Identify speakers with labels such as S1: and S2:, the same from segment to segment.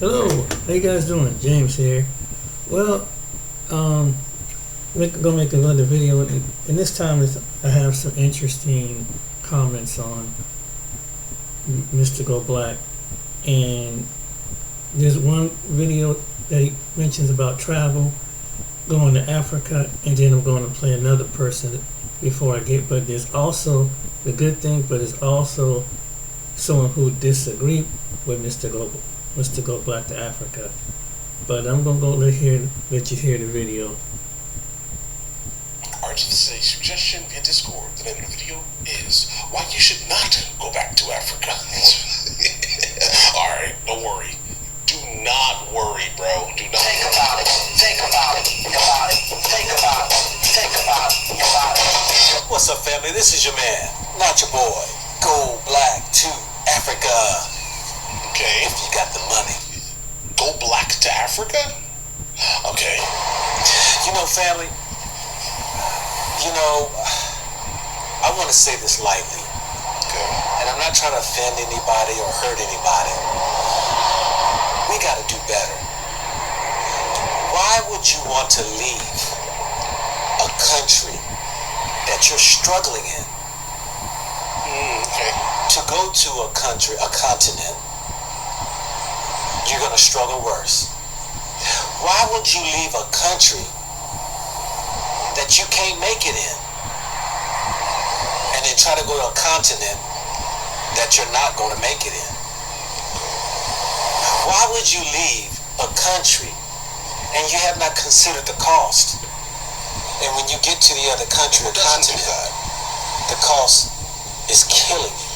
S1: Hello, how you guys doing? James here. Well, um, gonna make another video, and this time I have some interesting comments on Mr. Go Black, and there's one video that he mentions about travel, going to Africa, and then I'm going to play another person before I get. But there's also the good thing, but there's also someone who disagreed with Mr. Go Black to Africa. But I'm gonna let you hear the video.
S2: Alright, so this is a suggestion via Discord. The name of the video is why you should not go back to Africa. Alright, don't worry. Do not worry, bro. Do not.
S3: Think about it. Think about it. Think about it. Think about it. Think about it. Think about it.
S4: What's up, family? This is your man, not your boy. Go Black to Africa.
S2: Okay.
S4: If you got the money.
S2: Go black to Africa? Okay.
S4: You know, family, I want to say this lightly.
S2: Okay.
S4: And I'm not trying to offend anybody or hurt anybody. We got to do better. Why would you want to leave a country that you're struggling in
S2: Okay.
S4: to go to a country, a continent, you're going to struggle worse? Why would you leave a country that you can't make it in and then try to go to a continent that you're not going to make it in? Why would you leave a country and you have not considered the cost? And when you get to the other country or continent, the cost is killing you.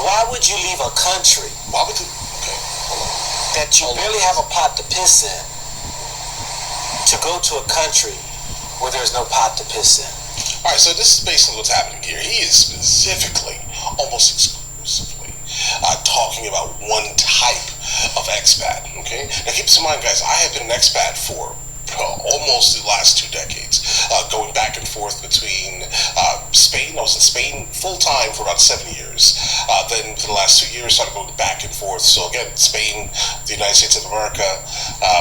S4: Why would you leave a country
S2: Why would you? Okay. Hold on.
S4: that you barely have a pot to piss in to go to a country where there's no pot to piss in?
S2: Alright, so this is basically what's happening here. He is specifically, almost exclusively, talking about one type of expat, okay? Now keep this in mind, guys, I have been an expat for almost the last 2 decades, going back and forth between Spain. I was in Spain full-time for about 7 years. Then for the last 2 years, started going back and forth. So again, Spain, the United States of America,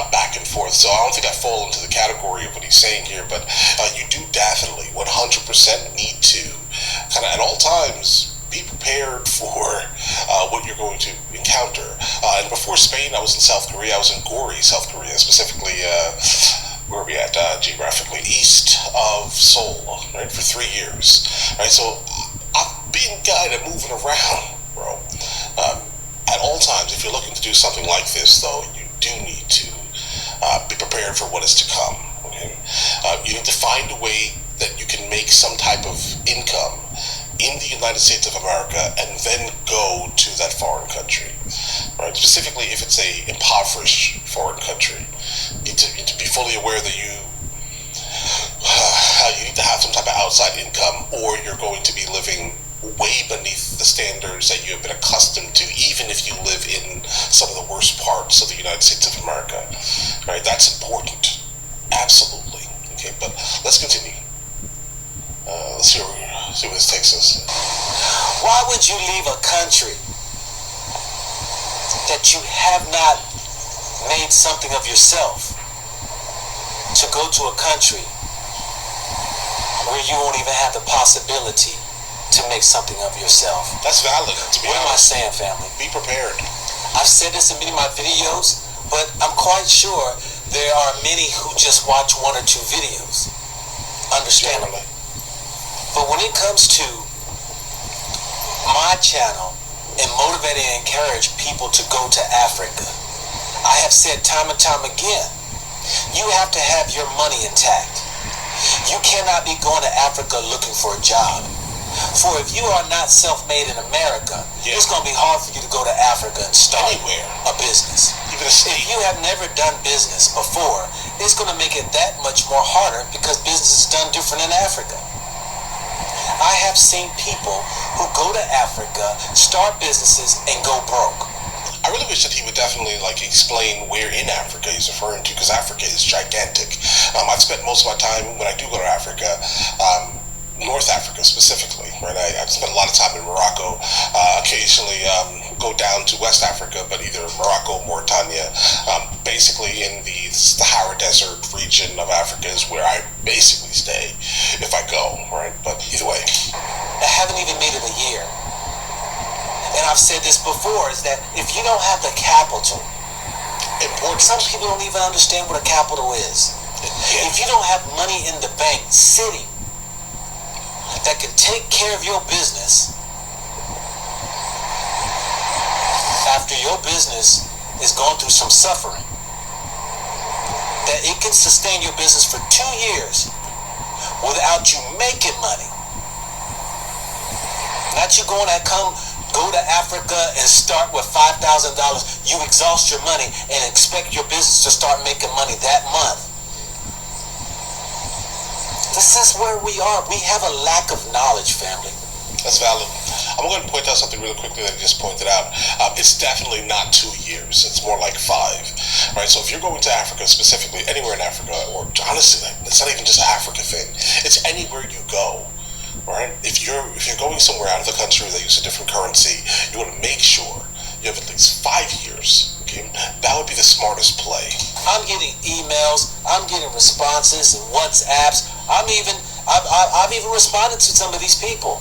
S2: back and forth. So I don't think I fall into the category of what he's saying here, but you do definitely 100% need to kind of at all times be prepared for what you're going to encounter. And before Spain, I was in South Korea. I was in Gori, South Korea, specifically, where are we at geographically? East of Seoul, right, for 3 years. Right, so I've been kind of moving around, bro. At all times, if you're looking to do something like this, though, you do need to be prepared for what is to come. Okay, you need to find a way that you can make some type of income in the United States of America and then go to that foreign country, right? Specifically, if it's a impoverished foreign country, you need to be fully aware that you need to have some type of outside income, or you're going to be living way beneath the standards that you have been accustomed to, even if you live in some of the worst parts of the United States of America, right? That's important, absolutely. Okay, but let's continue. Let's see where this takes us.
S4: Why would you leave a country that you have not made something of yourself to go to a country where you won't even have the possibility to make something of yourself?
S2: That's valid, to be
S4: What am I
S2: honest.
S4: saying, family?
S2: Be prepared.
S4: I've said this in many of my videos, but I'm quite sure there are many who just watch 1 or 2 videos. Understandably. But when it comes to my channel and motivate and encourage people to go to Africa, I have said time and time again, you have to have your money intact. You cannot be going to Africa looking for a job. For if you are not self-made in America, it's going to be hard for you to go to Africa and start
S2: Anywhere.
S4: a business.
S2: Even a
S4: If
S2: state.
S4: you have never done business before, it's going to make it that much more harder because business is done different in Africa. I have seen people who go to Africa, start businesses, and go broke.
S2: I really wish that he would definitely explain where in Africa he's referring to, because Africa is gigantic. I've spent most of my time when I do go to Africa, North Africa specifically, right? I've spent a lot of time in Morocco, occasionally go down to West Africa, but either Morocco, Mauritania, basically in the Sahara Desert region of Africa is where I basically stay if I go, right? But either way.
S4: I haven't even made it a year. And I've said this before, is that if you don't have the capital,
S2: Important.
S4: some people don't even understand what a capital is.
S2: Yeah.
S4: If you don't have money in the bank sitting that can take care of your business after your business is going through some suffering, that it can sustain your business for 2 years without you making money. Not you go to Africa and start with $5,000. You exhaust your money and expect your business to start making money that month. This is where we are. We have a lack of knowledge, family.
S2: That's valid. I'm going to point out something really quickly that I just pointed out. It's definitely not 2 years. It's more like 5, right? So if you're going to Africa, specifically anywhere in Africa, or honestly, it's not even just an Africa thing. It's anywhere you go, right? If you're going somewhere out of the country that uses a different currency, you want to make sure you have at least 5 years. Okay, that would be the smartest play.
S4: I'm getting emails. I'm getting responses and WhatsApps. I've even responded to some of these people.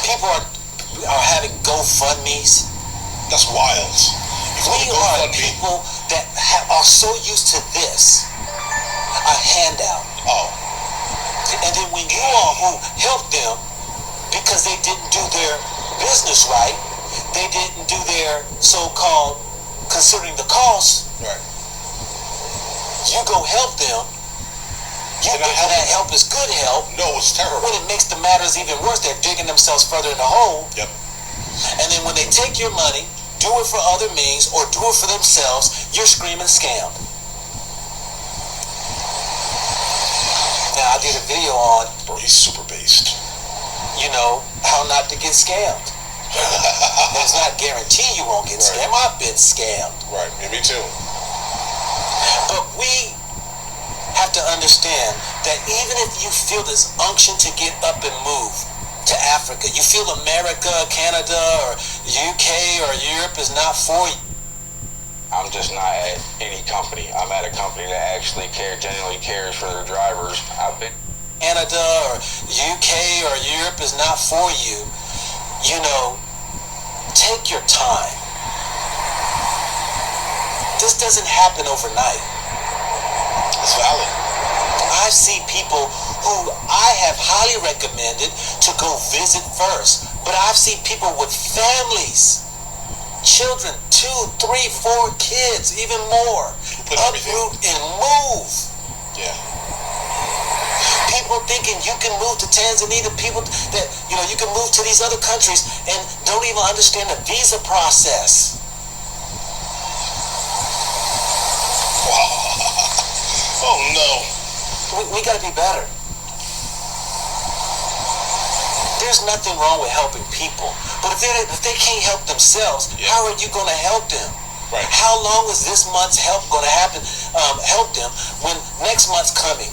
S4: People are having GoFundMes.
S2: That's wild.
S4: We are people that are so used to this, a handout.
S2: Oh.
S4: And then when you all who help them because they didn't do their business right, they didn't do their so-called considering the cost,
S2: Right.
S4: you go help them. You think that help is good help.
S2: No, it's terrible.
S4: When it makes the matters even worse, they're digging themselves further in the hole.
S2: Yep.
S4: And then when they take your money, do it for other means or do it for themselves, you're screaming scammed. Now, I did a video on,
S2: Bro, he's super based.
S4: how not to get scammed. It's not guaranteed you won't get
S2: Right.
S4: scammed. I've been scammed.
S2: Right. Yeah, me too.
S4: But we have to understand that even if you feel this unction to get up and move to Africa, you feel America, Canada, or UK or Europe is not for you.
S5: I'm just not at any company. I'm at a company that actually genuinely cares for their drivers. I've been
S4: Canada or UK or Europe is not for you. Take your time. This doesn't happen overnight.
S2: It's valid.
S4: I see people who I have highly recommended to go visit first, but I've seen people with families, children, 2, 3, 4 kids, even more,
S2: Put everything.
S4: uproot and move.
S2: Yeah.
S4: People thinking you can move to Tanzania, people that, you can move to these other countries and don't even understand the visa process.
S2: Wow. Oh no.
S4: We got to be better. There's nothing wrong with helping people, but if they can't help themselves,
S2: Yeah.
S4: how are you going to help them?
S2: Right.
S4: How long is this month's help going to happen? Help them when next month's coming?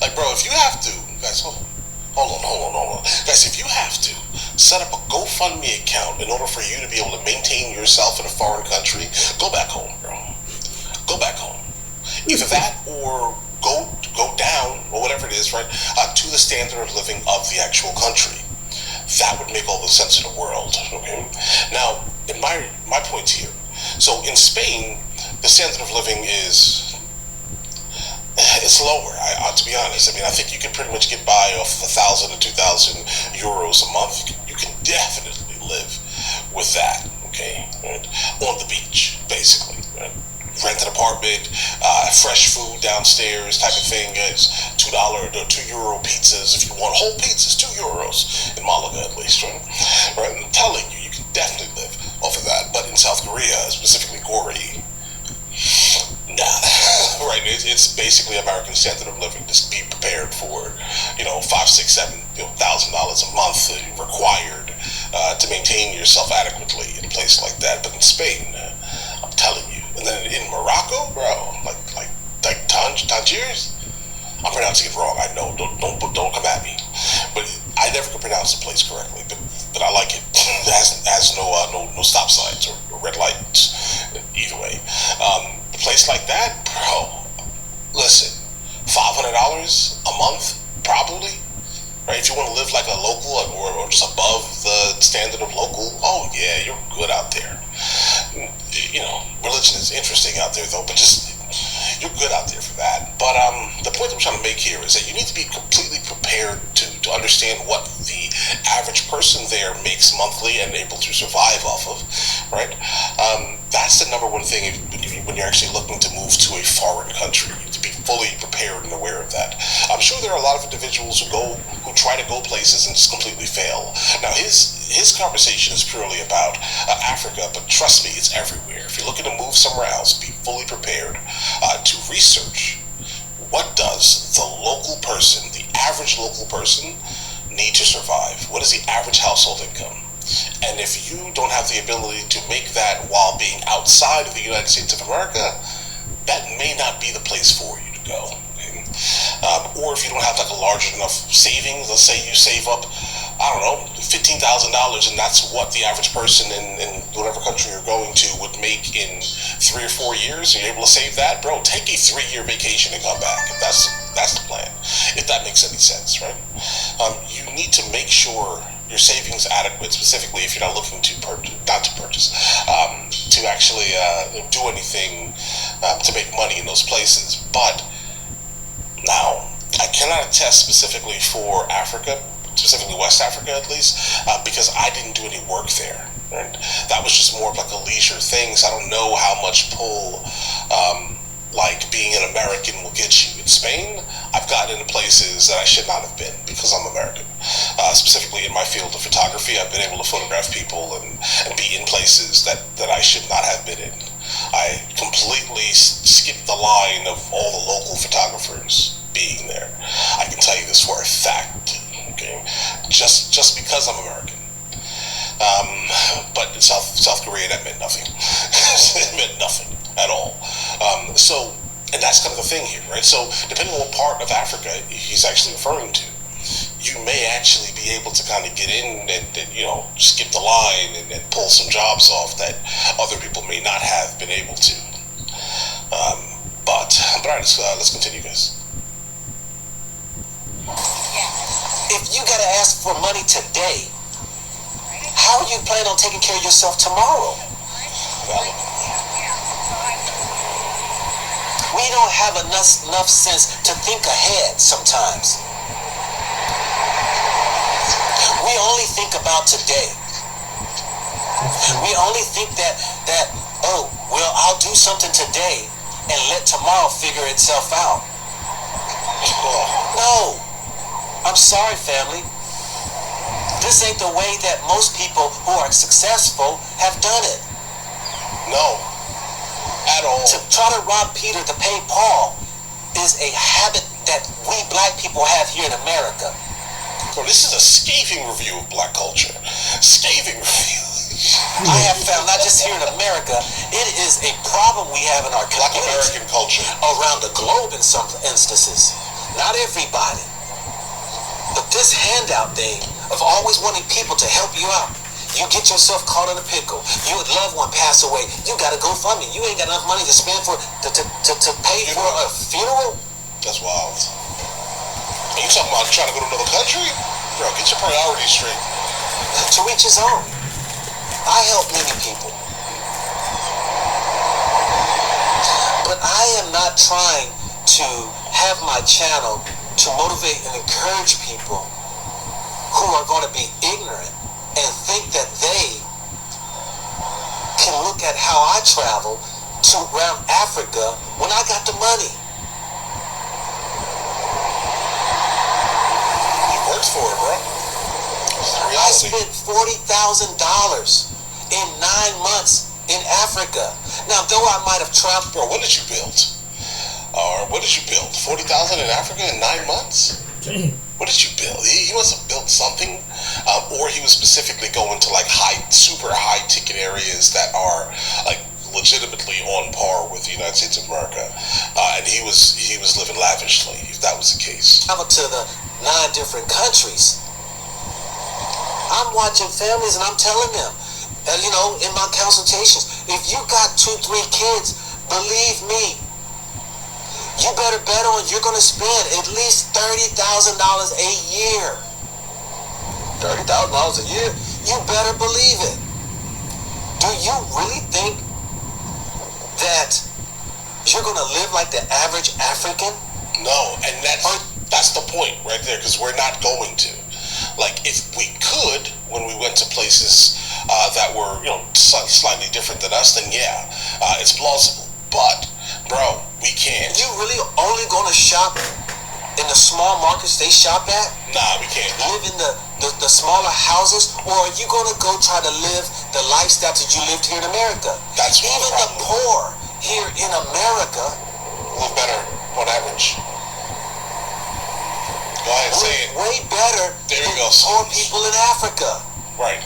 S2: Like, bro, if you have to, guys, hold on. Guys, if you have to set up a GoFundMe account in order for you to be able to maintain yourself in a foreign country, go back home, bro. Go back home. Either that or go down, or whatever it is, right, to the standard of living of the actual country. That would make all the sense in the world, okay? Now, in my points here, so in Spain, the standard of living is it's lower. To be honest, I think you can pretty much get by off 1,000 to 2,000 euros a month. You can definitely live with that. Okay, right? On the beach, basically. Right? Rent an apartment, fresh food downstairs, type of thing. It's $2 or €2 pizzas if you want whole pizzas, €2 in Malaga at least. Right? I'm telling you, you can definitely live off of that. But in South Korea, specifically Korea, nah, right? It's basically American standard of living. Just be prepared for, $5, $6, $7, $1,000 a month required to maintain yourself adequately in a place like that. But in Spain, I'm telling you, and then in Morocco, bro, like Tangiers, I'm pronouncing it wrong. I know. Don't come at me. But I never could pronounce the place correctly. But but I like it. It has no stop signs or red lights. Either way, a place like that, bro. Listen, $500 a month, probably. Right? If you want to live like a local or just above the standard of local, oh yeah, you're good out there. You know, religion is interesting out there though, but just you're good out there for that. But the point I'm trying to make here is that you need to be completely prepared to understand what the average person there makes monthly and able to survive off of, right? That's the number one thing when you're actually looking to move to a foreign country. You have to be fully prepared and aware of that. I'm sure there are a lot of individuals who try to go places and just completely fail. Now his conversation is purely about Africa, but trust me, it's everywhere. If you're looking to move somewhere else, be fully prepared to research what does the local person, the average local person, need to survive. What is the average household income? And if you don't have the ability to make that while being outside of the United States of America, that may not be the place for you to go. Okay? Or if you don't have like a large enough savings, let's say you save up, I don't know, $15,000, and that's what the average person in whatever country you're going to would make in 3 or 4 years, and you're able to save that, bro, take a 3-year vacation and come back. If that's the plan, if that makes any sense, right? You need to make sure your savings adequate, specifically if you're not looking to purchase, to actually do anything to make money in those places. But now, I cannot attest specifically for Africa, specifically West Africa at least, because I didn't do any work there. Right? That was just more of like a leisure thing, so I don't know how much pull like being an American will get you. In Spain, I've gotten into places that I should not have been because I'm American. Specifically in my field of photography, I've been able to photograph people and be in places that I should not have been in. I completely skipped the line of all the local photographers being there. I can tell you this for a fact, okay? Just because I'm American. But in South Korea, that meant nothing. It meant nothing at all. And that's kind of the thing here, right? So depending on what part of Africa he's actually referring to, you may actually be able to kind of get in and skip the line and pull some jobs off that other people may not have been able to. But all right, let's continue, guys.
S4: If you gotta ask for money today, how are you planning on taking care of yourself tomorrow?
S2: Valid.
S4: We don't have enough sense to think ahead sometimes. We only think about today. We only think that I'll do something today and let tomorrow figure itself out. No. I'm sorry, family. This ain't the way that most people who are successful have done it.
S2: No. At all.
S4: To try to rob Peter to pay Paul is a habit that we black people have here in America.
S2: Bro, this is a scathing review of black culture. Scathing review.
S4: I have found, not just here in America, it is a problem we have in our
S2: Black
S4: communities
S2: American culture.
S4: around the globe in some instances. Not everybody. But this handout thing of always wanting people to help you out. You get yourself caught in a pickle. You would loved one pass away. You got to go fund me. You ain't got enough money to spend to pay for a funeral.
S2: That's wild. And you talking about trying to go to another country? Bro, get your priorities straight.
S4: To each his own. I help many people. But I am not trying to have my channel to motivate and encourage people who are going to be ignorant and think that they can look at how I travel to around Africa when I got the money.
S2: You worked for it, bro. It's the
S4: I
S2: reality.
S4: spent $40,000 in 9 months in Africa. Now, though I might have traveled.
S2: Bro, what did you build? Or what did you build? 40,000 in Africa in 9 months?
S1: Damn.
S2: What did you build? He must have built something, or he was specifically going to like super high ticket areas that are like legitimately on par with the United States of America, and he was living lavishly. If that was the case,
S4: Travel to the 9 different countries. I'm watching families and I'm telling them, in my consultations, if you got 2, 3 kids, believe me, you better bet on you're going to spend at least $30,000 a year. $30,000 a year? You better believe it. Do you really think that you're going to live like the average African?
S2: No, and that's the point right there, because we're not going to. Like, if we could, when we went to places that were, slightly different than us, then yeah, it's plausible. But, bro, we can't.
S4: You really only going to shop in the small markets they shop at?
S2: Nah, we can't.
S4: Live in the smaller houses? Or are you going to go try to live the lifestyle that you lived here in America?
S2: That's
S4: even the poor here in America
S2: live better on average. Go ahead, say it.
S4: Way better
S2: there
S4: than
S2: you go.
S4: poor people in Africa.
S2: Right.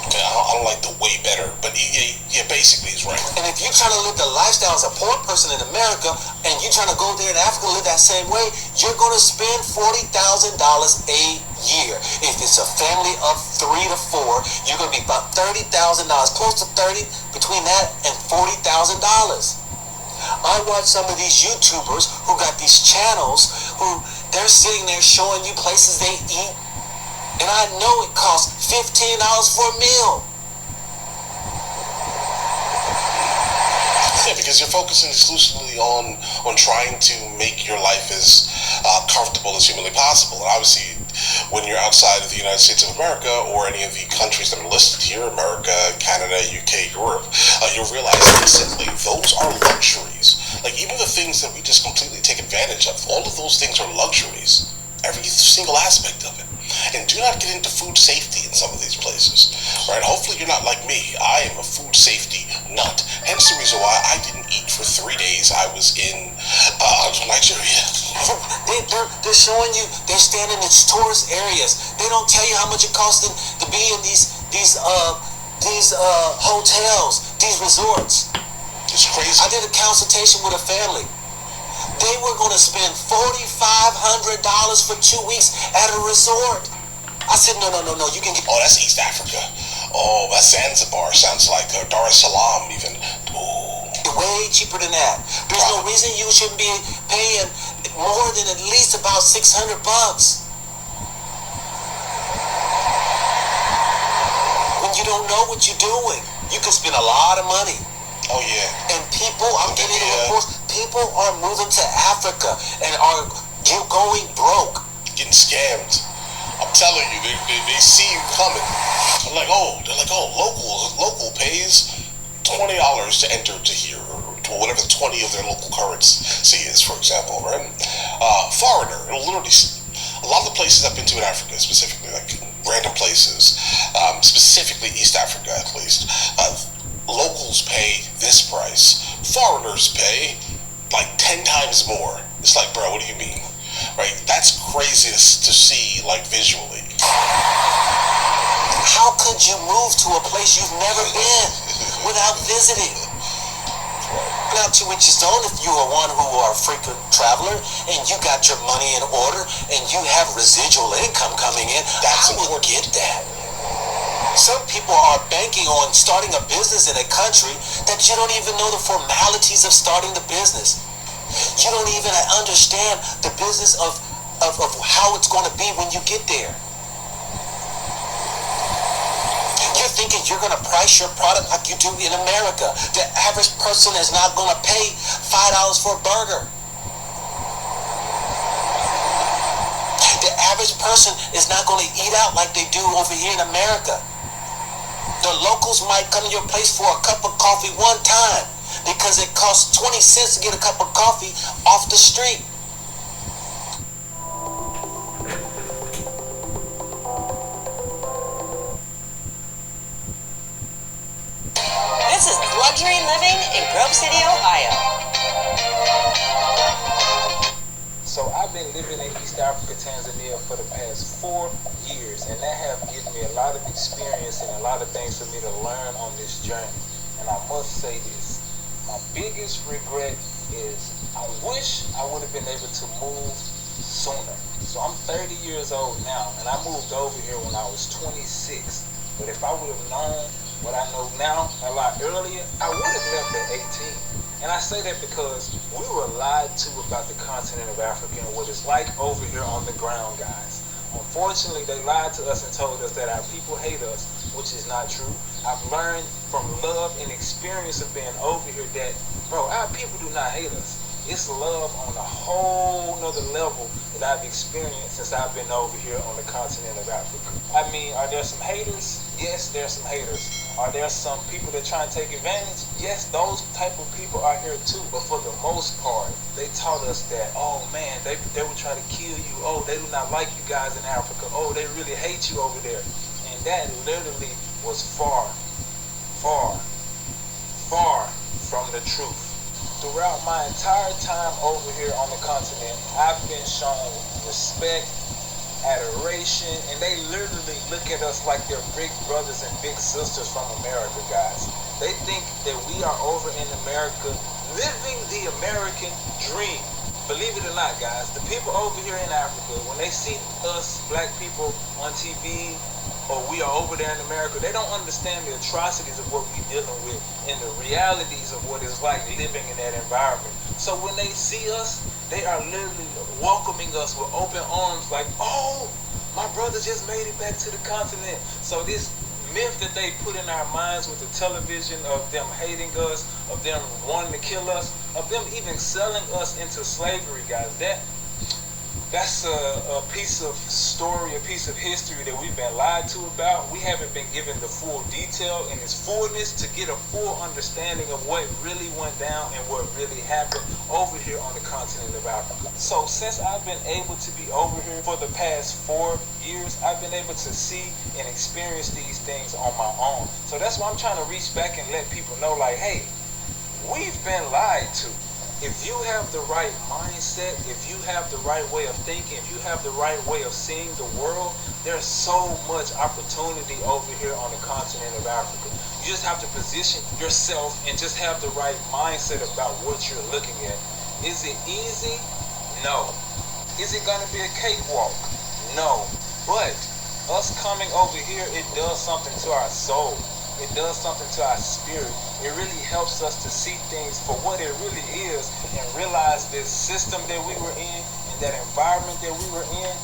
S2: Okay, I don't like the way better, but yeah, basically he's right.
S4: And if you're trying to live the lifestyle as a poor person in America, and you're trying to go there in Africa and live that same way, you're going to spend $40,000 a year. If it's a family of 3 to 4, you're going to be about $30,000, close to 30, between that and $40,000. I watch some of these YouTubers who got these channels who they're sitting there showing you places they eat, and I know it costs $15 for a meal.
S2: Yeah, because you're focusing exclusively on trying to make your life as comfortable as humanly possible. And obviously, when you're outside of the United States of America or any of the countries that are listed here, America, Canada, UK, Europe, you'll realize instantly those are luxuries. Like, even the things that we just completely take advantage of, all of those things are luxuries. Every single aspect of it. And do not get into food safety in some of these places, right? Hopefully you're not like me. I am a food safety nut. Hence the reason why I didn't eat for 3 days. I was in Nigeria.
S4: They're showing you, they're standing in tourist areas. They don't tell you how much it costs them to be in these hotels, these resorts.
S2: It's crazy.
S4: I did a consultation with a family. They were going to spend $4,500 for 2 weeks at a resort. I said, no, you can get...
S2: Oh, that's East Africa. Oh, that's Zanzibar. Sounds like Dar es Salaam even. Ooh.
S4: Way cheaper than that. There's no reason you shouldn't be paying more than at least about $600. When you don't know what you're doing, you can spend a lot of money.
S2: Oh, yeah.
S4: And people, I'm getting reports, people are moving to Africa and are going broke.
S2: Getting scammed. I'm telling you, they see you coming. They're like, local pays $20 to enter to here, or whatever the 20 of their local currency is, for example, right? Foreigner, it'll literally, a lot of the places I've been to in Africa, specifically, like random places, specifically East Africa at least, locals pay this price. Foreigners pay like 10 times more. It's like, bro, what do you mean? Right? That's craziest to see, like, visually.
S4: How could you move to a place you've never been without visiting? Now, to each his own. If you are one who are a frequent traveler and you got your money in order and you have residual income coming in,
S2: that's
S4: I would get that. Some people are banking on starting a business in a country that you don't even know the formalities of starting the business. You don't even understand the business of how it's going to be when you get there. You're thinking you're going to price your product like you do in America. The average person is not going to pay $5 for a burger. The average person is not going to eat out like they do over here in America. The locals might come to your place for a cup of coffee one time because it costs 20 cents to get a cup of coffee off the street.
S6: This is Luxury Living in Grove City, Ohio.
S5: So I've been living in East Africa, Tanzania for the past 4 years, and that have given me a lot of experience and a lot of things for me to learn on this journey. And I must say this, my biggest regret is I wish I would have been able to move sooner. So I'm 30 years old now, and I moved over here when I was 26. But if I would have known what I know now a lot earlier, I would have left at 18. And I say that because we were lied to about the continent of Africa and what it's like over here on the ground, guys. Unfortunately, they lied to us and told us that our people hate us, which is not true. I've learned from love and experience of being over here that, bro, our people do not hate us. It's love on a whole nother level that I've experienced since I've been over here on the continent of Africa. I mean, are there some haters? Yes, there's some haters. Are there some people that try and take advantage? Yes, those type of people are here too. But for the most part, they taught us that, oh man, they would try to kill you. Oh, they do not like you guys in Africa. Oh, they really hate you over there. And that literally was far, far, far from the truth. Throughout my entire time over here on the continent, I've been shown respect, adoration, and they literally look at us like they're big brothers and big sisters from America, guys. They think that we are over in America living the American dream. Believe it or not, guys, the people over here in Africa, when they see us black people on TV, or we are over there in America, they don't understand the atrocities of what we're dealing with and the realities of what it's like living in that environment. So when they see us, they are literally welcoming us with open arms like, oh, my brother just made it back to the continent. So this myth that they put in our minds with the television of them hating us, of them wanting to kill us, of them even selling us into slavery, guys, that's a piece of story, a piece of history that we've been lied to about. We haven't been given the full detail in its fullness to get a full understanding of what really went down and what really happened over here on the continent of Africa. So since I've been able to be over here for the past 4 years, I've been able to see and experience these things on my own. So that's why I'm trying to reach back and let people know, like, hey, we've been lied to. If you have the right mindset, if you have the right way of thinking, if you have the right way of seeing the world, there's so much opportunity over here on the continent of Africa. You just have to position yourself and just have the right mindset about what you're looking at. Is it easy? No. Is it going to be a cakewalk? No. But us coming over here, it does something to our soul. It does something to our spirit. It really helps us to see things for what it really is and realize this system that we were in and that environment that we were in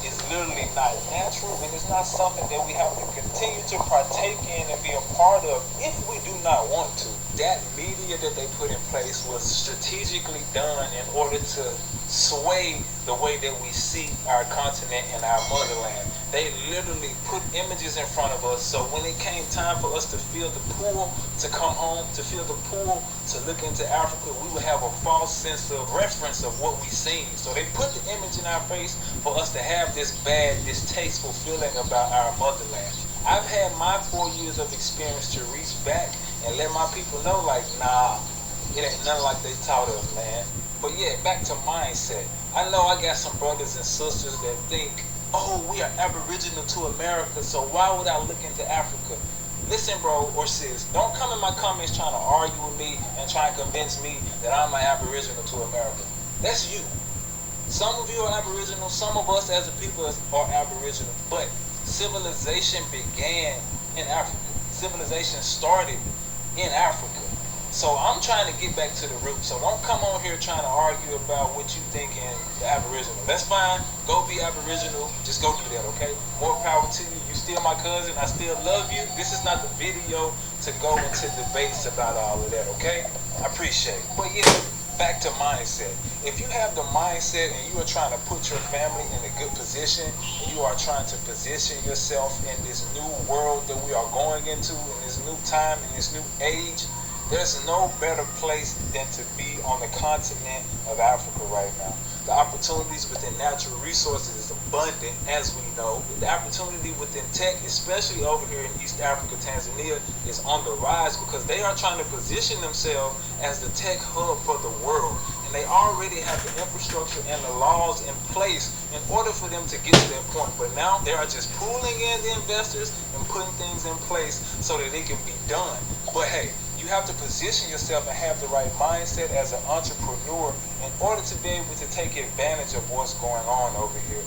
S5: is literally not natural, and it's not something that we have to continue to partake in and be a part of if we do not want to. That media that they put in place was strategically done in order to sway the way that we see our continent and our motherland. They literally put images in front of us, so when it came time for us to feel the pull to come home, to feel the pull to look into Africa, we would have a false sense of reference of what we seen. So they put the image in our face for us to have this bad, distasteful feeling about our motherland. I've had my 4 years of experience to reach back and let my people know, like, nah, it ain't nothing like they taught us, man. But yeah, back to mindset. I know I got some brothers and sisters that think, oh, we are aboriginal to America, so why would I look into Africa? Listen, bro or sis, don't come in my comments trying to argue with me and try and convince me that I'm an aboriginal to America. That's you. Some of you are aboriginal, some of us as a people are aboriginal, but civilization began in Africa. Civilization started in Africa. So I'm trying to get back to the roots. So don't come on here trying to argue about what you think in the aboriginal. That's fine. Go be aboriginal. Just go do that, okay? More power to you. You still my cousin. I still love you. This is not the video to go into debates about all of that, okay? I appreciate it. But yeah, back to mindset. If you have the mindset and you are trying to put your family in a good position, and you are trying to position yourself in this new world that we are going into, in this new time, in this new age, there's no better place than to be on the continent of Africa right now. The opportunities within natural resources is abundant, as we know. The opportunity within tech, especially over here in East Africa, Tanzania, is on the rise because they are trying to position themselves as the tech hub for the world. And they already have the infrastructure and the laws in place in order for them to get to that point. But now they are just pooling in the investors and putting things in place so that it can be done. But hey, You have to position yourself and have the right mindset as an entrepreneur in order to be able to take advantage of what's going on over here.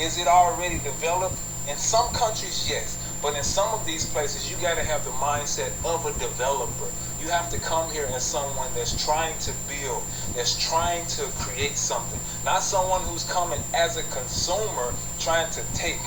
S5: Is it already developed? In some countries, yes. But in some of these places, you got to have the mindset of a developer. You have to come here as someone that's trying to build, that's trying to create something. Not someone who's coming as a consumer trying to take.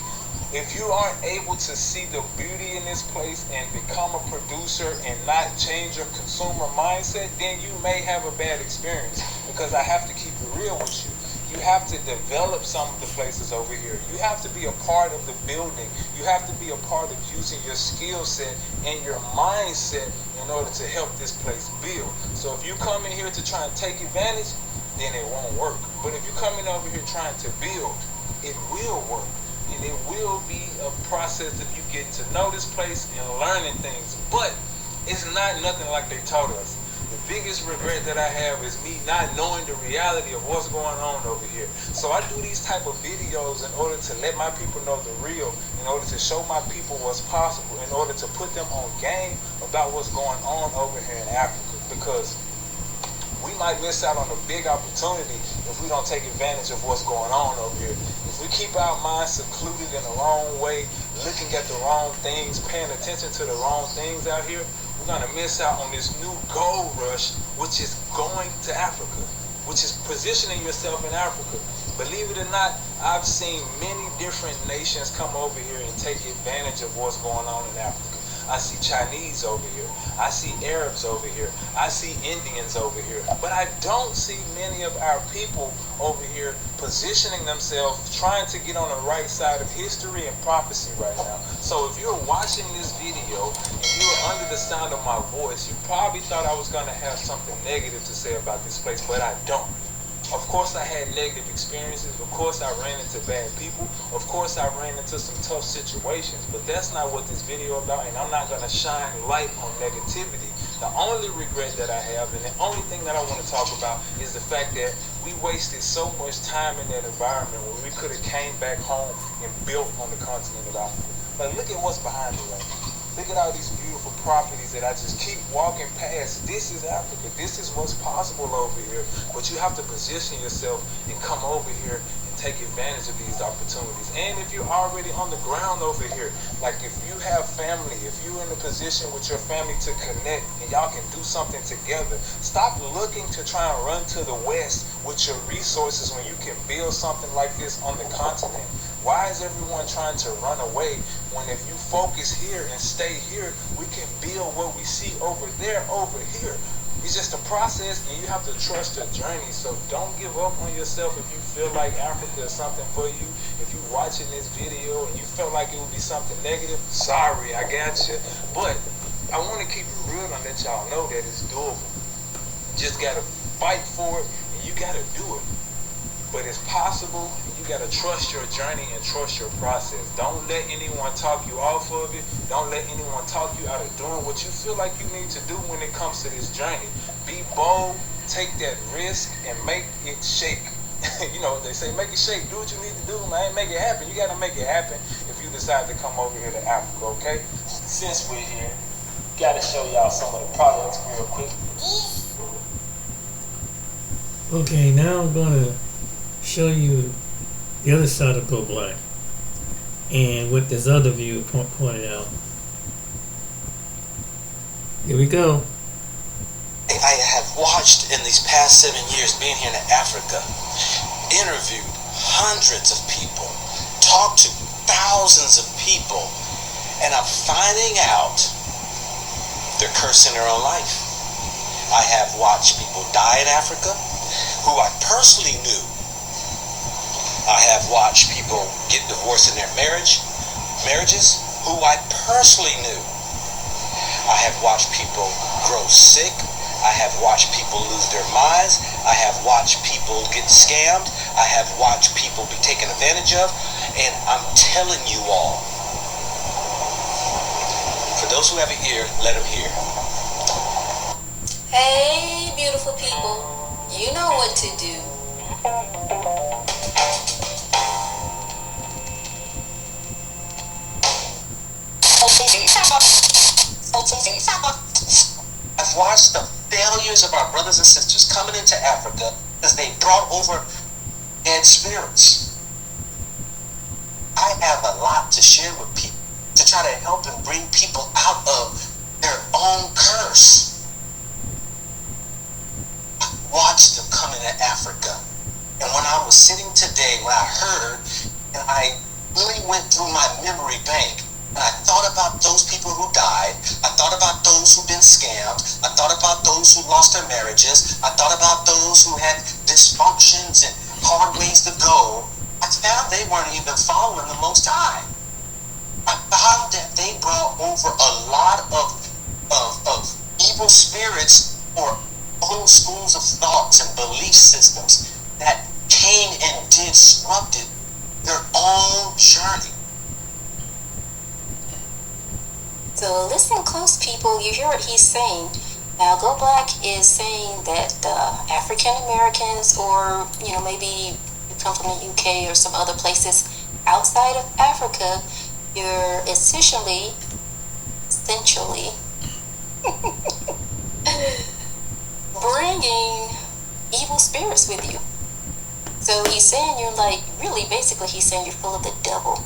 S5: If you aren't able to see the beauty in this place and become a producer and not change your consumer mindset, then you may have a bad experience, because I have to keep it real with you. You have to develop some of the places over here. You have to be a part of the building. You have to be a part of using your skill set and your mindset in order to help this place build. So if you come in here to try and take advantage, then it won't work. But if you come in over here trying to build, it will work. And it will be a process of you getting to know this place and learning things. But it's not nothing like they taught us. The biggest regret that I have is me not knowing the reality of what's going on over here. So I do these type of videos in order to let my people know the real, in order to show my people what's possible, in order to put them on game about what's going on over here in Africa. Because we might miss out on a big opportunity if we don't take advantage of what's going on over here. If we keep our minds secluded in the wrong way, looking at the wrong things, paying attention to the wrong things out here, we're going to miss out on this new gold rush, which is going to Africa, which is positioning yourself in Africa. Believe it or not, I've seen many different nations come over here and take advantage of what's going on in Africa. I see Chinese over here. I see Arabs over here. I see Indians over here. But I don't see many of our people over here positioning themselves, trying to get on the right side of history and prophecy right now. So if you're watching this video and you're under the sound of my voice, you probably thought I was going to have something negative to say about this place, but I don't. Of course I had negative experiences. Of course I ran into bad people. Of course I ran into some tough situations. But that's not what this video is about, and I'm not going to shine light on negativity. The only regret that I have, and the only thing that I want to talk about, is the fact that we wasted so much time in that environment when we could have came back home and built on the continent of Africa. But look at what's behind me right now. Look at all these beautiful properties that I just keep walking past. This is Africa. This is what's possible over here. But you have to position yourself and come over here and take advantage of these opportunities. And if you're already on the ground over here, like if you have family, if you're in a position with your family to connect and y'all can do something together, stop looking to try and run to the West with your resources when you can build something like this on the continent. Why is everyone trying to run away when if you focus here and stay here, we can build what we see over there, over here. It's just a process, and you have to trust your journey. So don't give up on yourself if you feel like Africa is something for you. If you're watching this video and you felt like it would be something negative, sorry, I got you. But I want to keep it real and let y'all know that it's doable. You just got to fight for it, and you got to do it. But it's possible, and you got to trust your journey and trust your process. Don't let anyone talk you off of it. Don't let anyone talk you out of doing what you feel like you need to do when it comes to this journey. Be bold, take that risk, and make it shake. You know, they say make it shake. Do what you need to do, man. Make it happen. You got to make it happen if you decide to come over here to Africa, okay?
S7: Since we're here, got to show y'all some of the products real quick.
S1: Okay, now I'm going to show you the other side of Go Black and what this other view pointed out. Here we go.
S4: I have watched in these past 7 years being here in Africa, interviewed hundreds of people, talked to thousands of people, and I'm finding out they're cursing their own life. I have watched people die in Africa who I personally knew. I have watched people get divorced in their marriages who I personally knew. I have watched people grow sick. I have watched people lose their minds. I have watched people get scammed. I have watched people be taken advantage of. And I'm telling you all, for those who have an ear, let them hear.
S6: Hey, beautiful people. You know what to do.
S4: I've watched the failures of our brothers and sisters coming into Africa because they brought over dead spirits. I have a lot to share with people to try to help and bring people out of their own curse. I watched them come into Africa. And when I was sitting today, when I heard, and I really went through my memory bank, and I thought about those people who died, I thought about those who've been scammed, I thought about those who lost their marriages, I thought about those who had dysfunctions and hard ways to go. I found they weren't even following the Most High. I found that they brought over a lot of evil spirits or old schools of thoughts and belief systems that came and disrupted their own journey.
S8: So listen close, people. You hear what he's saying. Now, Go Black is saying that African Americans, or maybe you come from the UK or some other places outside of Africa, you're essentially bringing evil spirits with you. So he's saying you're basically he's saying you're full of the devil.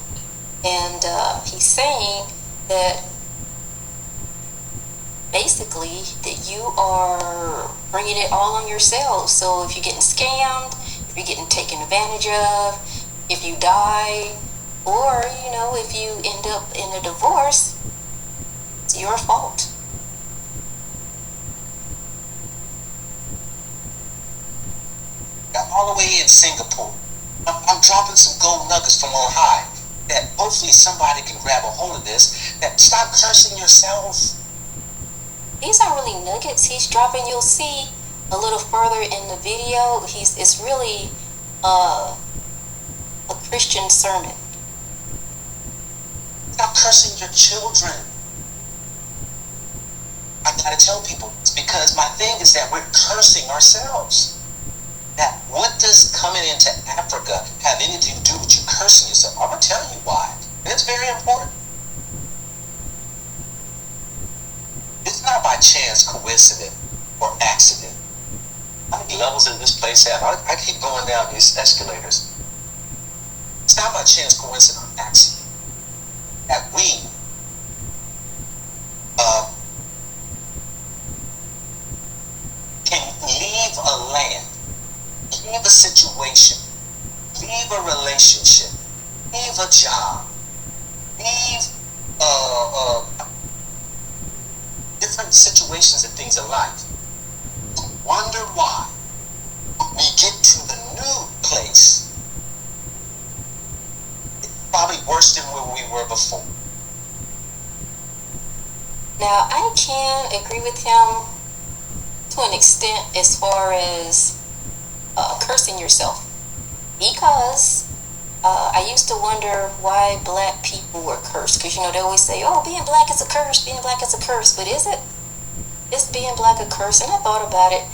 S8: And he's saying that basically that you are bringing it all on yourselves. So if you're getting scammed, if you're getting taken advantage of, if you die, or, if you end up in a divorce, it's your fault.
S4: All the way in Singapore, I'm dropping some gold nuggets from on high that hopefully somebody can grab a hold of this. That stop cursing yourself.
S8: These aren't really nuggets he's dropping. You'll see a little further in the video. It's really a Christian sermon.
S4: Stop cursing your children. I gotta tell people this because my thing is that we're cursing ourselves. Now, what does coming into Africa have anything to do with you cursing yourself? I'm gonna tell you why. And it's very important. It's not by chance, coincidence, or accident. How many levels does this place have? I keep going down these escalators. It's not by chance, coincidence, or accident that we can leave a land, leave a situation, leave a relationship, leave a job, leave different situations and things in life. Wonder why when we get to the new place, it's probably worse than where we were before.
S8: Now, I can agree with him to an extent as far as cursing yourself, because I used to wonder why black people were cursed, because they always say, oh, being black is a curse, being black is a curse, but is it? Is being black a curse? And I thought about it,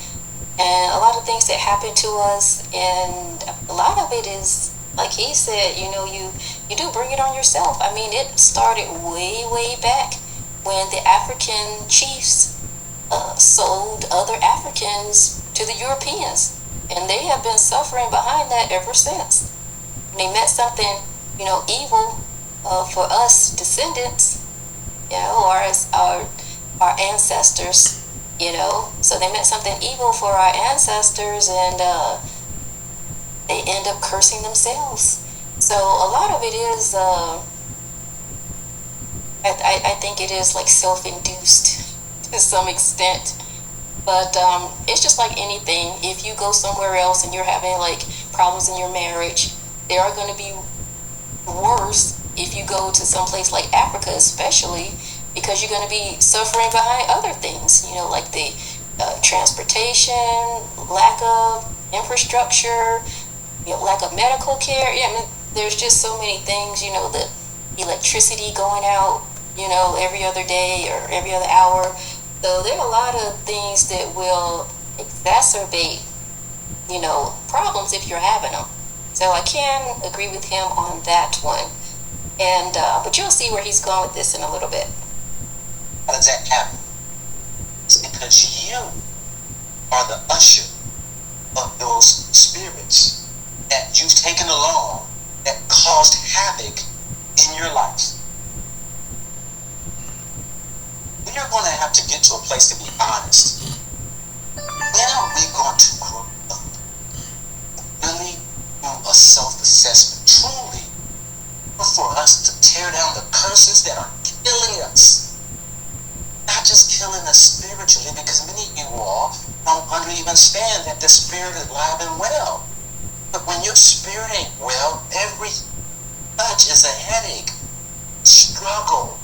S8: and a lot of things that happen to us, and a lot of it is, like he said, you do bring it on yourself. I mean, it started way back when the African chiefs sold other Africans to the Europeans, and they have been suffering behind that ever since. They meant something, evil for us descendants, our ancestors, so they meant something evil for our ancestors, and they end up cursing themselves. So a lot of it is, I think it is like self-induced to some extent. But it's just like anything. If you go somewhere else and you're having like problems in your marriage, they are going to be worse if you go to some place like Africa, especially because you're going to be suffering behind other things, like the transportation, lack of infrastructure, lack of medical care. Yeah, I mean, there's just so many things, the electricity going out, every other day or every other hour. So there are a lot of things that will exacerbate, problems if you're having them. So I can agree with him on that one. And but you'll see where he's going with this in a little bit.
S4: How does that happen? It's because because you are the usher of those spirits that you've taken along that caused havoc in your life. We are going to have to get to a place to be honest. When are we going to grow up? Really do a self-assessment, truly, for us to tear down the curses that are killing us. Not just killing us spiritually, because many of you all don't understand that the spirit is alive and well. But when your spirit ain't well, every touch is a headache, struggle.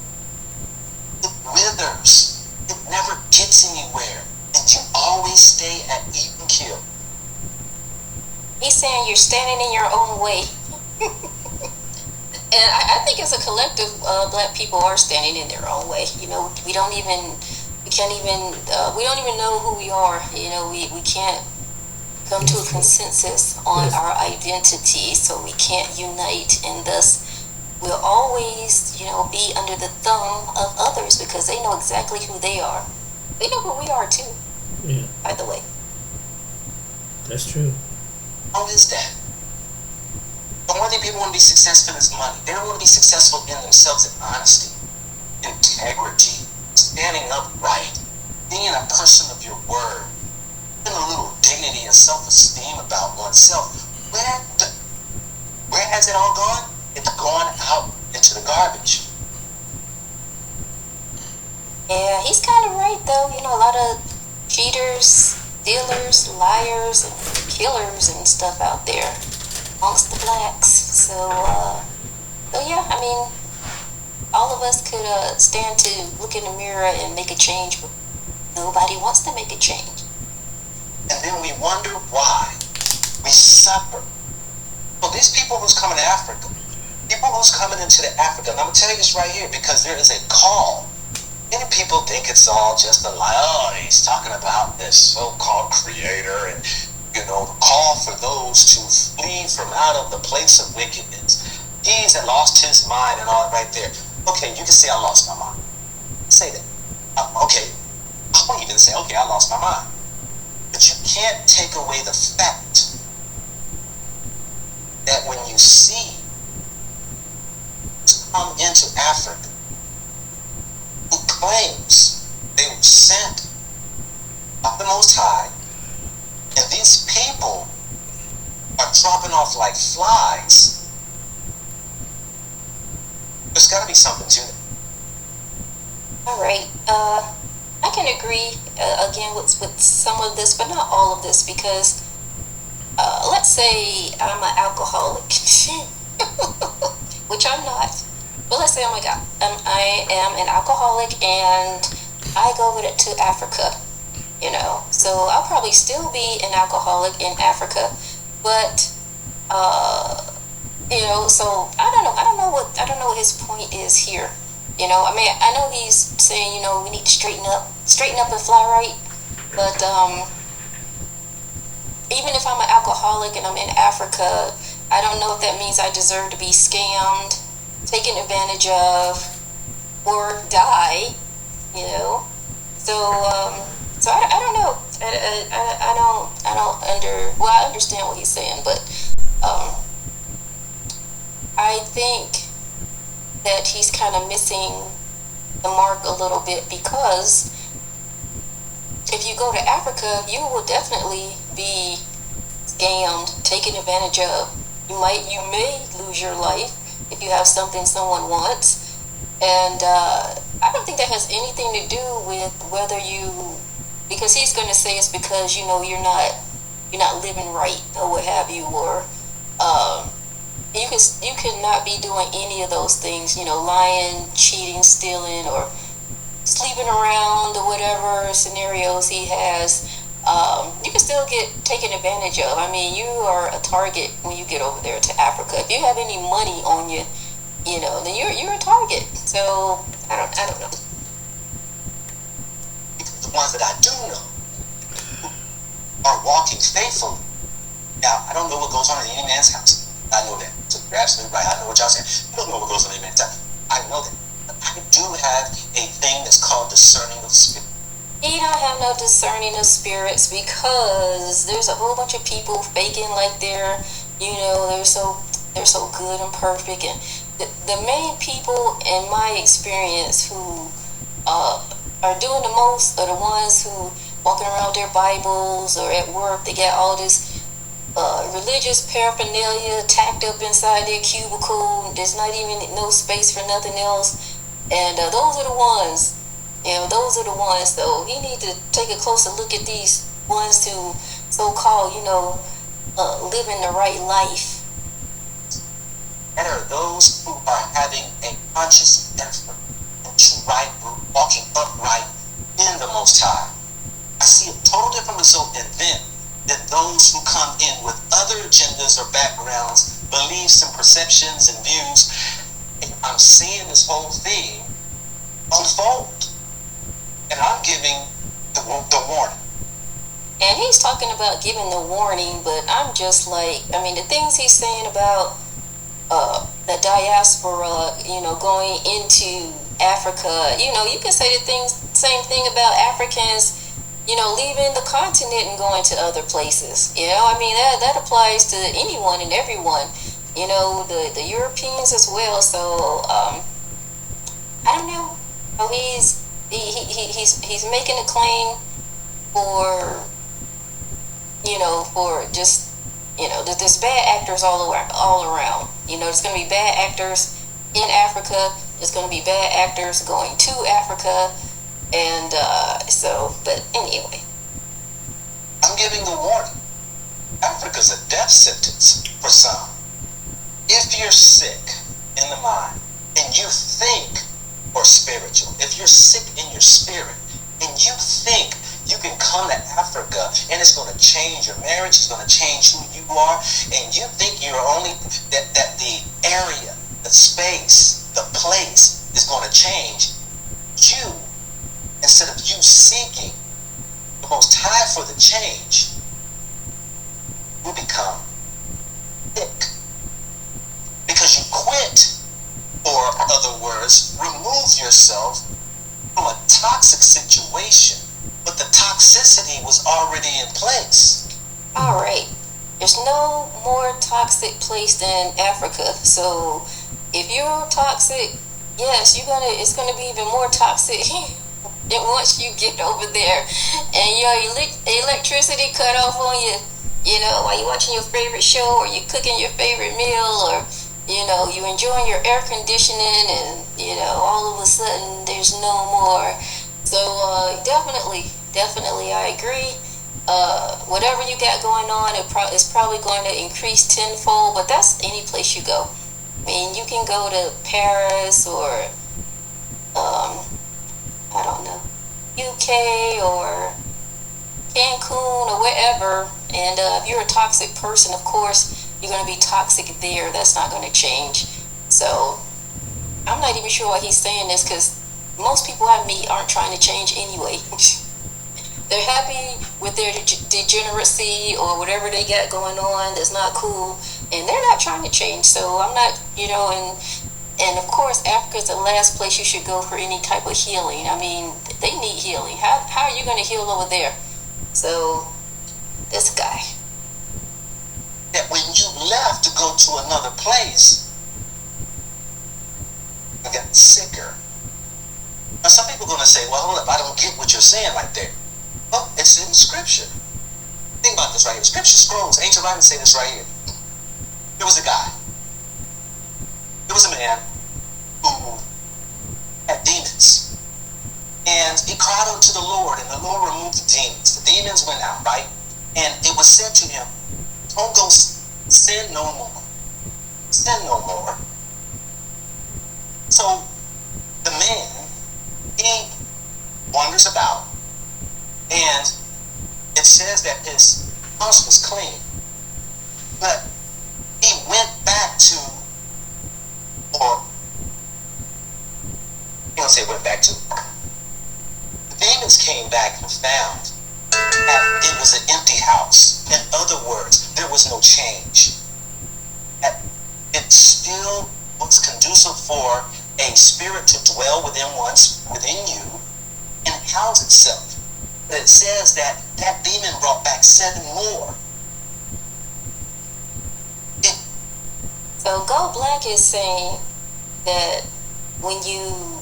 S4: It withers. It never gets anywhere. And you always stay at even kill.
S8: He's saying you're standing in your own way. And I think as a collective, black people are standing in their own way. You know, we don't even know who we are. You know, we can't come to a consensus on our identity, so we can't unite, and thus we'll always, be under the thumb of others because they know exactly who they are. They know who we are too.
S1: Yeah,
S8: By the way.
S1: that's true.
S4: How is that? The only thing people want to be successful is money. They don't want to be successful in themselves in honesty, integrity, standing upright, being a person of your word, having a little dignity and self-esteem about oneself. Where has it all gone? It's gone out into the garbage.
S8: Yeah, he's kind of right though. A lot of cheaters, stealers, liars, and killers and stuff out there amongst the blacks. So yeah, I mean, all of us could stand to look in the mirror and make a change, but nobody wants to make a change.
S4: And then we wonder why we suffer. So these people who's coming to Africa, people who's coming into the Africa, and I'm going to tell you this right here because there is a call. Many people think it's all just a lie. Oh, he's talking about this so-called creator and, the call for those to flee from out of the place of wickedness. He's lost his mind and all right there. Okay, you can say I lost my mind. Say that. Okay, I won't even say, okay, I lost my mind. But you can't take away the fact that when you see come into Africa who claims they were sent by the Most High, and these people are dropping off like flies, there's got to be something to that.
S8: All right. I can agree again with some of this, but not all of this, because let's say I'm an alcoholic, which I'm not. But let's say I am an alcoholic and I go over to Africa. So I'll probably still be an alcoholic in Africa, but so I don't know what his point is here. I mean, I know he's saying, we need to straighten up and fly right, but even if I'm an alcoholic and I'm in Africa, I don't know if that means I deserve to be scammed, taken advantage of, or die. So I don't know. I understand what he's saying, but I think that he's kind of missing the mark a little bit, because if you go to Africa, you will definitely be scammed, taken advantage of. You may lose your life if you have something someone wants, and I don't think that has anything to do with whether because he's going to say it's because you're not living right or what have you, or you could not be doing any of those things, lying, cheating, stealing, or sleeping around, or whatever scenarios he has. You can still get taken advantage of. I mean, you are a target when you get over there to Africa. If you have any money on you, then you're a target. So I don't know.
S4: The ones that I do know are walking faithfully. Now, I don't know what goes on in any man's house. I know that. So you're absolutely right. I know what y'all saying. You don't know what goes on in any man's house. I know that. But I do have a thing that's called discerning of spirit.
S8: He don't have no discerning of spirits because there's a whole bunch of people faking like they're so good and perfect, and the main people in my experience who are doing the most are the ones who walking around with their Bibles, or at work they got all this religious paraphernalia tacked up inside their cubicle. There's not even no space for nothing else, and those are the ones. Those are the ones. So he need to take a closer look at these ones who so-called, living the right life.
S4: And are those who are having a conscious effort to right, walking upright in the Most High. I see a total different result in them than those who come in with other agendas or backgrounds, beliefs and perceptions and views. And I'm seeing this whole thing unfold. And I'm giving the warning.
S8: And he's talking about giving the warning, but I'm just like, the things he's saying about the diaspora, going into Africa, you can say the same thing about Africans, leaving the continent and going to other places. That applies to anyone and everyone, the Europeans as well. So, I don't know. He's making a claim for, for just, there's bad actors all around. There's going to be bad actors in Africa. There's going to be bad actors going to Africa. And but anyway.
S4: I'm giving the warning. Africa's a death sentence for some. If you're sick in the mind and you think, or spiritual, if you're sick in your spirit and you think you can come to Africa and it's going to change your marriage, it's going to change who you are, and you think you're only, that the area, the space, the place is going to change, you, instead of you seeking the Most High for the change, you become sick. Because you quit, or other words, remove yourself from a toxic situation, but the toxicity was already in place.
S8: All right. There's no more toxic place than Africa. So if you're toxic, yes, it's gonna be even more toxic. And once you get over there, and your electricity cut off on you, while you're watching your favorite show, or you're cooking your favorite meal, or you enjoying your air conditioning, and all of a sudden there's no more. So definitely, I agree. Whatever you got going on, it's probably going to increase tenfold. But that's any place you go. You can go to Paris, or I don't know, UK or Cancun or wherever. And if you're a toxic person, of course, you're going to be toxic there. That's not going to change. So I'm not even sure why he's saying this, because most people I meet aren't trying to change anyway. They're happy with their degeneracy or whatever they got going on that's not cool, and they're not trying to change. So I'm not, and of course, Africa's the last place you should go for any type of healing. They need healing. How are you going to heal over there? So, this guy.
S4: That when you left to go to another place, you got sicker. Now, some people are going to say, well, hold up, I don't get what you're saying right there. Well, it's in Scripture. Think about this right here. Scripture scrolls, ancient writings say this right here. There was a guy. There was a man who had demons. And he cried unto the Lord, and the Lord removed the demons. The demons went out, right? And it was said to him, don't go sin no more. Sin no more. So the man, he wanders about, and it says that his house was clean. But he went back to, or he don't say went back to. The demons came back and found that it was an empty house. In other words, there was no change. That it still was conducive for a spirit to dwell within you and house itself. But it says that that demon brought back 7 more.
S8: So Go Black is saying that when you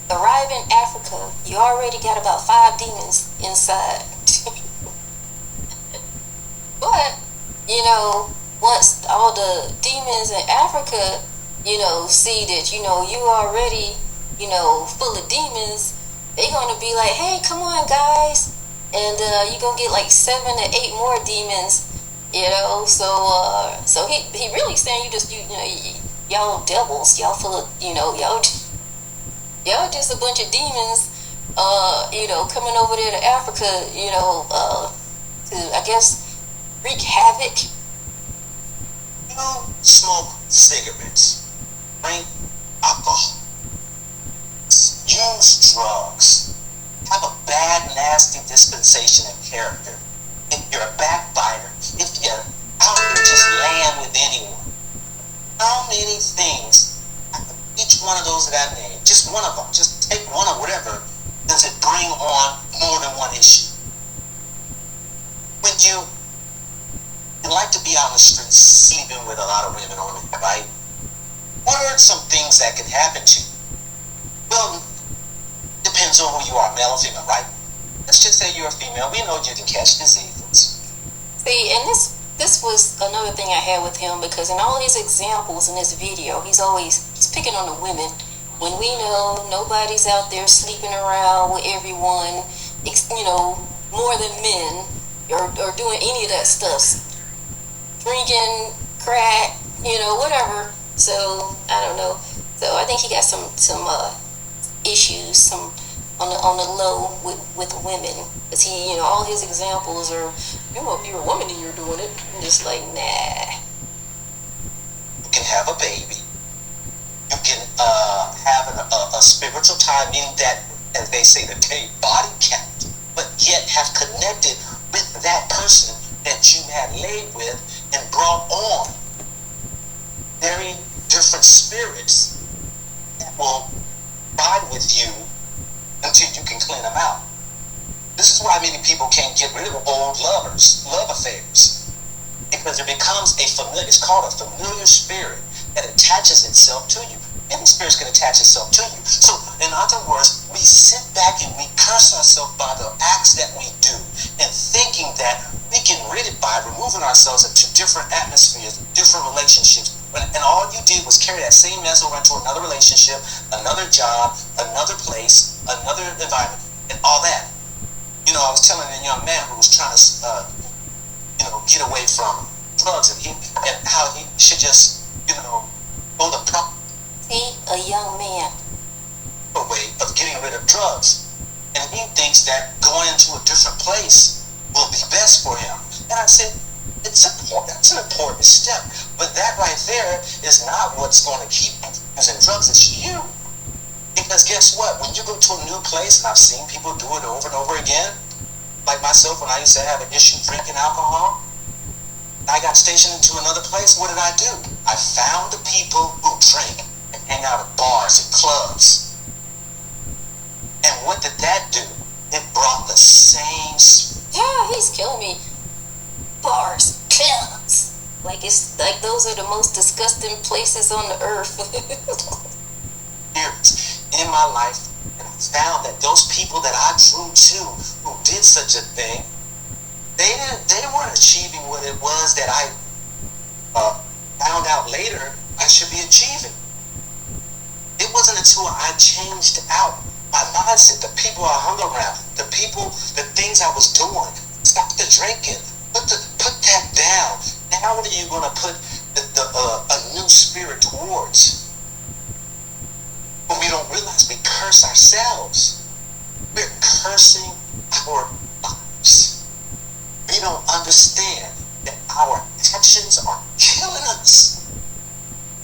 S8: arrive in Africa, you already got about 5 demons inside. But, once all the demons in Africa, see that, you already, full of demons, they gonna be like, hey, come on, guys. And you gonna get like 7 to 8 more demons, so he really saying y'all devils, y'all full of, y'all just a bunch of demons, coming over there to Africa, to, I guess, wreak havoc.
S4: Smoke cigarettes, drink alcohol, use drugs, have a bad, nasty disposition and character. If you're a backbiter, if you're out here just laying with anyone, how many things, each one of those that I named, just one of them, just take one or whatever, does it bring on more than one issue? When you like to be out in the streets sleeping with a lot of women on it, right? What are some things that can happen to you? Well, depends on who you are, male or female, right? Let's just say you're a female. We know you can catch diseases.
S8: See, and this was another thing I had with him, because in all his examples in this video, he's picking on the women, when we know nobody's out there sleeping around with everyone, more than men, or doing any of that stuff. Drinking, crack, whatever. So I don't know. So I think he got some issues, some on the low with women. Cause he, all his examples are, if you're a woman and you're doing it, I'm just like, nah.
S4: You can have a baby. You can have a spiritual tie, meaning that, as they say, the body count, but yet have connected with that person that you had laid with and brought on very different spirits that will ride with you until you can clean them out. This is why many people can't get rid of old love affairs, because it becomes it's called a familiar spirit that attaches itself to you. Any spirits can attach itself to you. So, in other words, we sit back and we curse ourselves by the acts that we do, and thinking that we get rid of it by removing ourselves into different atmospheres, different relationships. And all you did was carry that same mess over into another relationship, another job, another place, another environment, and all that. I was telling a young man who was trying to, get away from drugs, and how he should just, go the proper
S8: a young man
S4: way of getting rid of drugs. And he thinks that going into a different place will be best for him. And I said, that's an important step. But that right there is not what's going to keep you from using drugs. It's you. Because guess what? When you go to a new place, and I've seen people do it over and over again, like myself when I used to have an issue drinking alcohol, I got stationed into another place. What did I do? I found the people who drink and hang out at bars and clubs. And what did that do? It brought the same...
S8: Yeah, he's killing me. Bars, clubs. Like those are the most disgusting places on the earth.
S4: In my life, and I found that those people that I drew to who did such a thing, they weren't achieving what it was that I found out later I should be achieving. It wasn't until I changed out my mindset, the people I hung around, the things I was doing. Stop the drinking. Put that down. Now what are you going to put a new spirit towards? When we don't realize we curse ourselves. We're cursing our lives. We don't understand that our actions are killing us.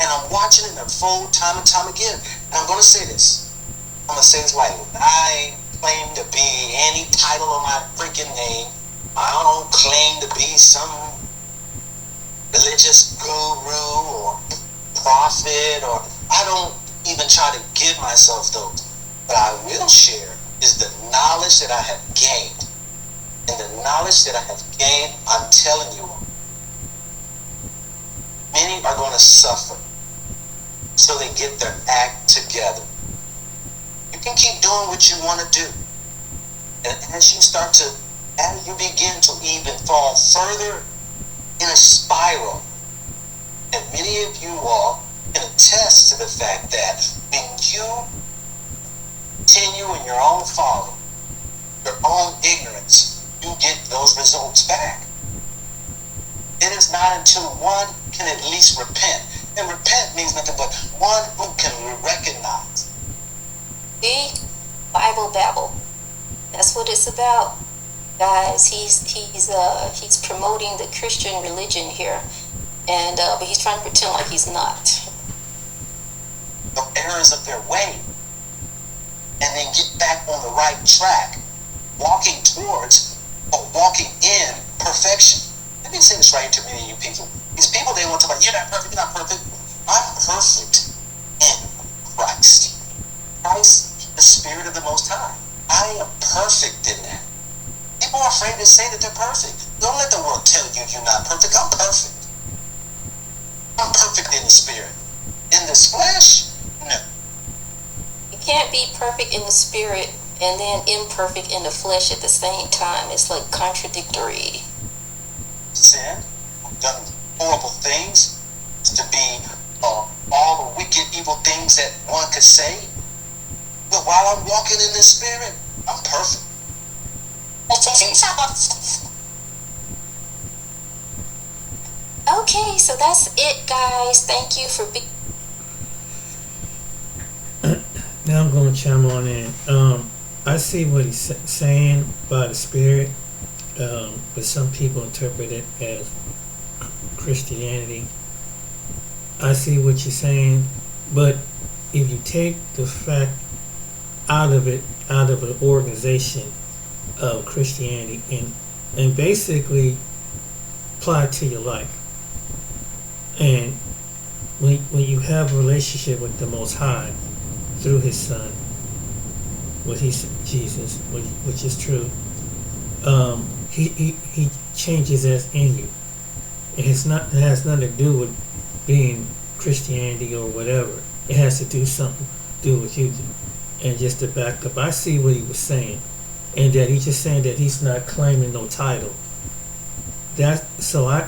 S4: And I'm watching it unfold time and time again. And I'm going to say this. I'm going to say this lightly. I claim to be any title on my freaking name. I don't claim to be some religious guru or prophet, or I don't even try to give myself those. But I will share is the knowledge that I have gained. And the knowledge that I have gained, I'm telling you, many are going to suffer so they get their act together. You can keep doing what you want to do. And as you begin to even fall further in a spiral, and many of you all can attest to the fact that when you continue in your own folly, your own ignorance, you get those results back. It is not until one can at least repent. And repent means nothing but one who can recognize.
S8: The Bible babble. That's what it's about, guys. He's promoting the Christian religion here, and but he's trying to pretend like he's not.
S4: The errors of their way, and then get back on the right track, walking towards or walking in perfection. Let me say this right to many of you people. These people, they want to talk about, you're not perfect, you're not perfect. I'm perfect in Christ. Christ, the Spirit of the Most High. I am perfect in that. People are afraid to say that they're perfect. Don't let the world tell you you're not perfect. I'm perfect. I'm perfect in the Spirit. In this flesh, no.
S8: You can't be perfect in the Spirit and then imperfect in the flesh at the same time. It's like contradictory.
S4: Sin, I've done horrible things, to be all the wicked, evil things that one could say. But while I'm walking in the Spirit, I'm perfect.
S8: Okay, so that's it, guys. Thank you for being.
S1: Now I'm going to chime on in. I see what he's saying by the Spirit, but some people interpret it as Christianity. I see what you're saying, but if you take the fact out of it, out of an organization of Christianity, and basically apply it to your life, and when you have a relationship with the Most High through His Son, Jesus, which is true, He changes us in you. It has nothing to do with being Christianity or whatever. It has to do with you. And just to back up, I see what he was saying, and that he's just saying that he's not claiming no title. So I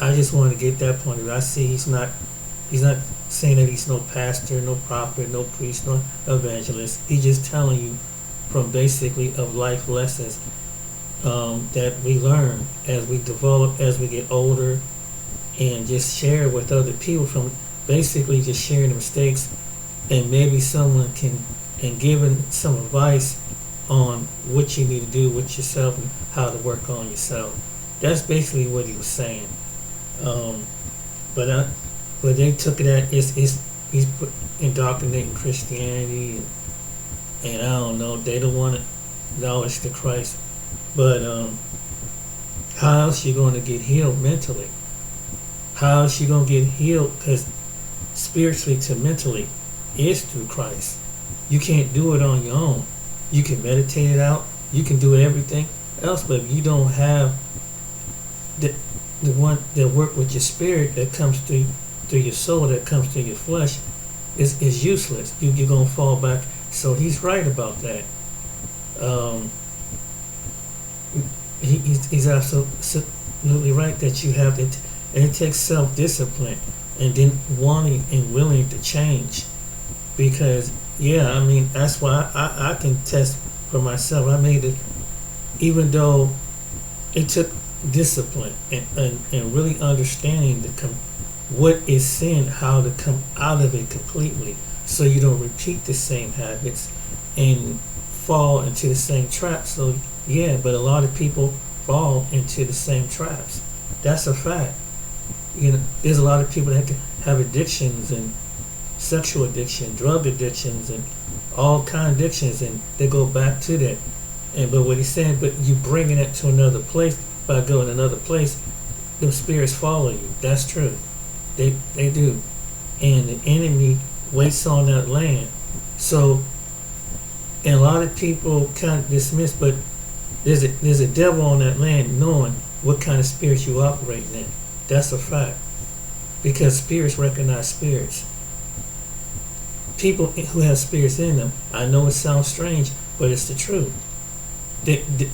S1: just want to get that point of view. I see he's not saying that he's no pastor, no prophet, no priest, no evangelist. He's just telling you from basically of life lessons that we learn as we develop, as we get older, and just share with other people, from basically just sharing the mistakes, and maybe someone can, and giving some advice on what you need to do with yourself and how to work on yourself. That's basically what he was saying. But they took it at he's indoctrinating Christianity, and I don't know, they don't want to acknowledge the Christ. But how else you going to get healed mentally? How else you going to get healed? Because spiritually to mentally is through Christ. You can't do it on your own. You can meditate it out. You can do everything else, but if you don't have the one that work with your spirit, that comes through your soul, that comes through your flesh, is useless. You're going to fall back. So he's right about that. He's absolutely right that you have it, and it takes self-discipline and then wanting and willing to change. Because I mean, that's why I can test for myself. I made it, even though it took discipline and really understanding what is sin, how to come out of it completely, so you don't repeat the same habits and fall into the same traps. So but a lot of people fall into the same traps. That's a fact. There's a lot of people that have addictions, and sexual addiction, drug addictions, and all kind of addictions, and they go back to that. But what he's saying, but you bringing it to another place, by going to another place, the spirits follow you. That's true. They do. And the enemy waits on that land. So And a lot of people kind of dismiss, but there's a devil on that land knowing what kind of spirits you operating in. That's a fact. Because spirits recognize spirits. People who have spirits in them, I know it sounds strange, but it's the truth.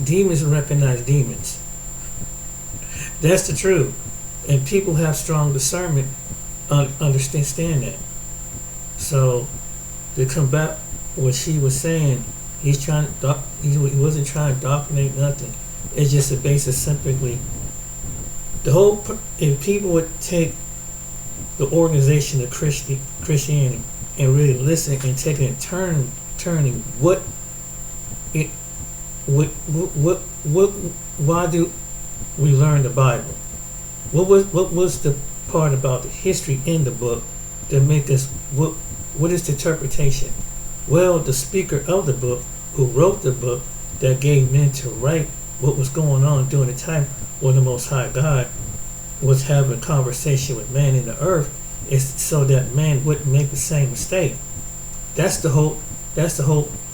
S1: Demons recognize demons. That's the truth. And people have strong discernment, understand that. So, to combat what she was saying, he wasn't trying to indoctrinate nothing. It's just a basis simply, if people would take the organization of Christianity and really listen and take it and turning why do we learn the Bible? What was the part about the history in the book that make us what is the interpretation? Well, the speaker of the book, who wrote the book, that gave men to write what was going on during the time when the Most High God was having a conversation with man in the earth, is so that man wouldn't make the same mistake. That's the whole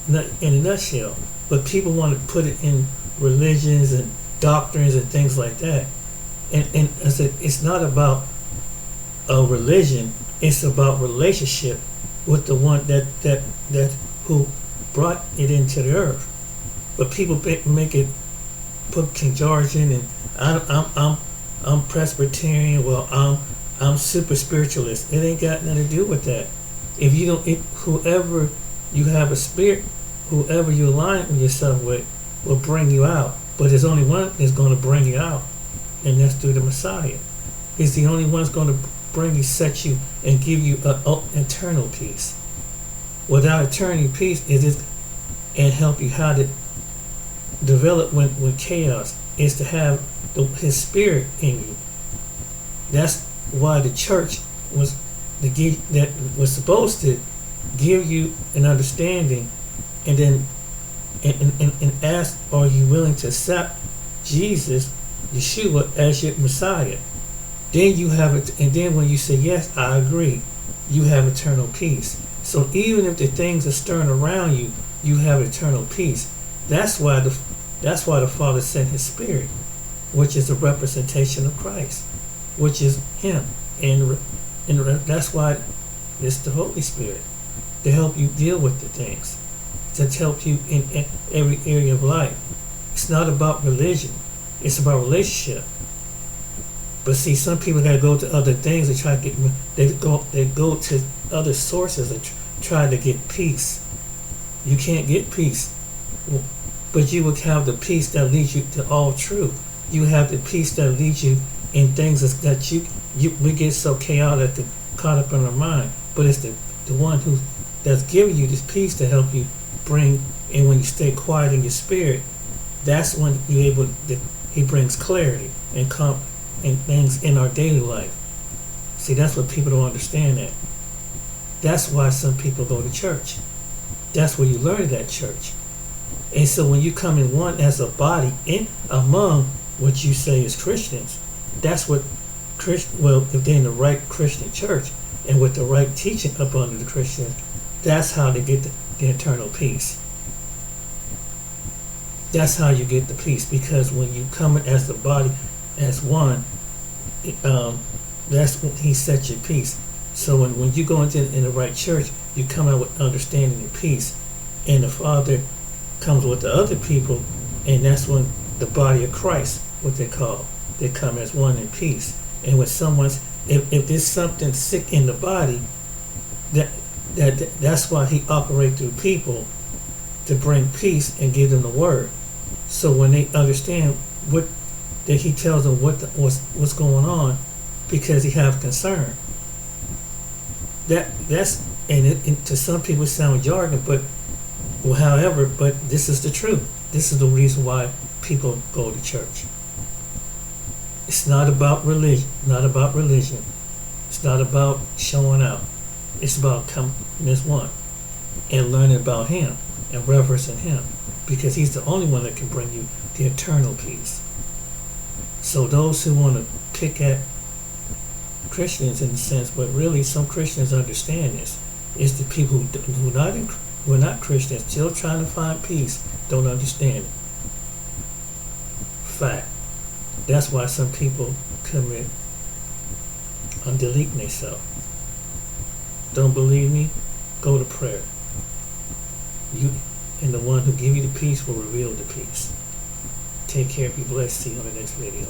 S1: in a nutshell. But people want to put it in religions and doctrines and things like that. And I said, it's not about a religion, it's about relationship with the one that who brought it into the earth. But people make it, put King George in, and I'm Presbyterian. Well, I'm super spiritualist. It ain't got nothing to do with that. If you don't, whoever you have a spirit, whoever you align yourself with, will bring you out. But there's only one that's going to bring you out, and that's through the Messiah. He's the only one that's going to bring you, set you, and give you an eternal peace. Without eternal peace, and help you how to develop when chaos is to have His Spirit in you. That's why the church was supposed to give you an understanding, and then and ask, are you willing to accept Jesus, Yeshua, as your Messiah? Then you have it, and then when you say yes, I agree, you have eternal peace. So even if the things are stirring around you, you have eternal peace. That's why the Father sent His Spirit, which is a representation of Christ, which is Him, and that's why it's the Holy Spirit, to help you deal with the things, to help you in every area of life. It's not about religion; it's about relationship. But see, some people gotta go to other things and try to get. They go to other sources and try to get peace. You can't get peace, but you will have the peace that leads you to all truth. You have the peace that leads you in things that we get so chaotic, caught up in our mind. But it's the one that's giving you this peace to help you bring. And when you stay quiet in your spirit, that's when He brings clarity and things in our daily life. See, that's what people don't understand. That's why some people go to church. That's where you learn at church. And so when you come in one as a body in among what you say is Christians, that's what if they're in the right Christian church and with the right teaching up under the Christians, that's how they get the eternal peace. That's how you get the peace, because when you come in as the body, as one, that's when He sets your peace. So when you go in the right church, you come out with understanding and peace, and the Father comes with the other people, and that's when the body of Christ, what they call, they come as one in peace. And when if there's something sick in the body, that's why He operates through people to bring peace and give them the word. So when they understand that He tells them what's going on, because He have concern. That's and to some people it sounds jargon, but this is the truth. This is the reason why people go to church. It's not about religion. Not about religion. It's not about showing out. It's about coming as one and learning about Him and reverencing Him, because He's the only one that can bring you the eternal peace. So those who want to pick at Christians in a sense, but really some Christians understand this, is the people who who are not Christians, still trying to find peace, don't understand it. Fact. That's why some people commit on deleting themselves. Don't believe me? Go to prayer. You and the one who give you the peace will reveal the peace. Take care. Be blessed. See you on the next video.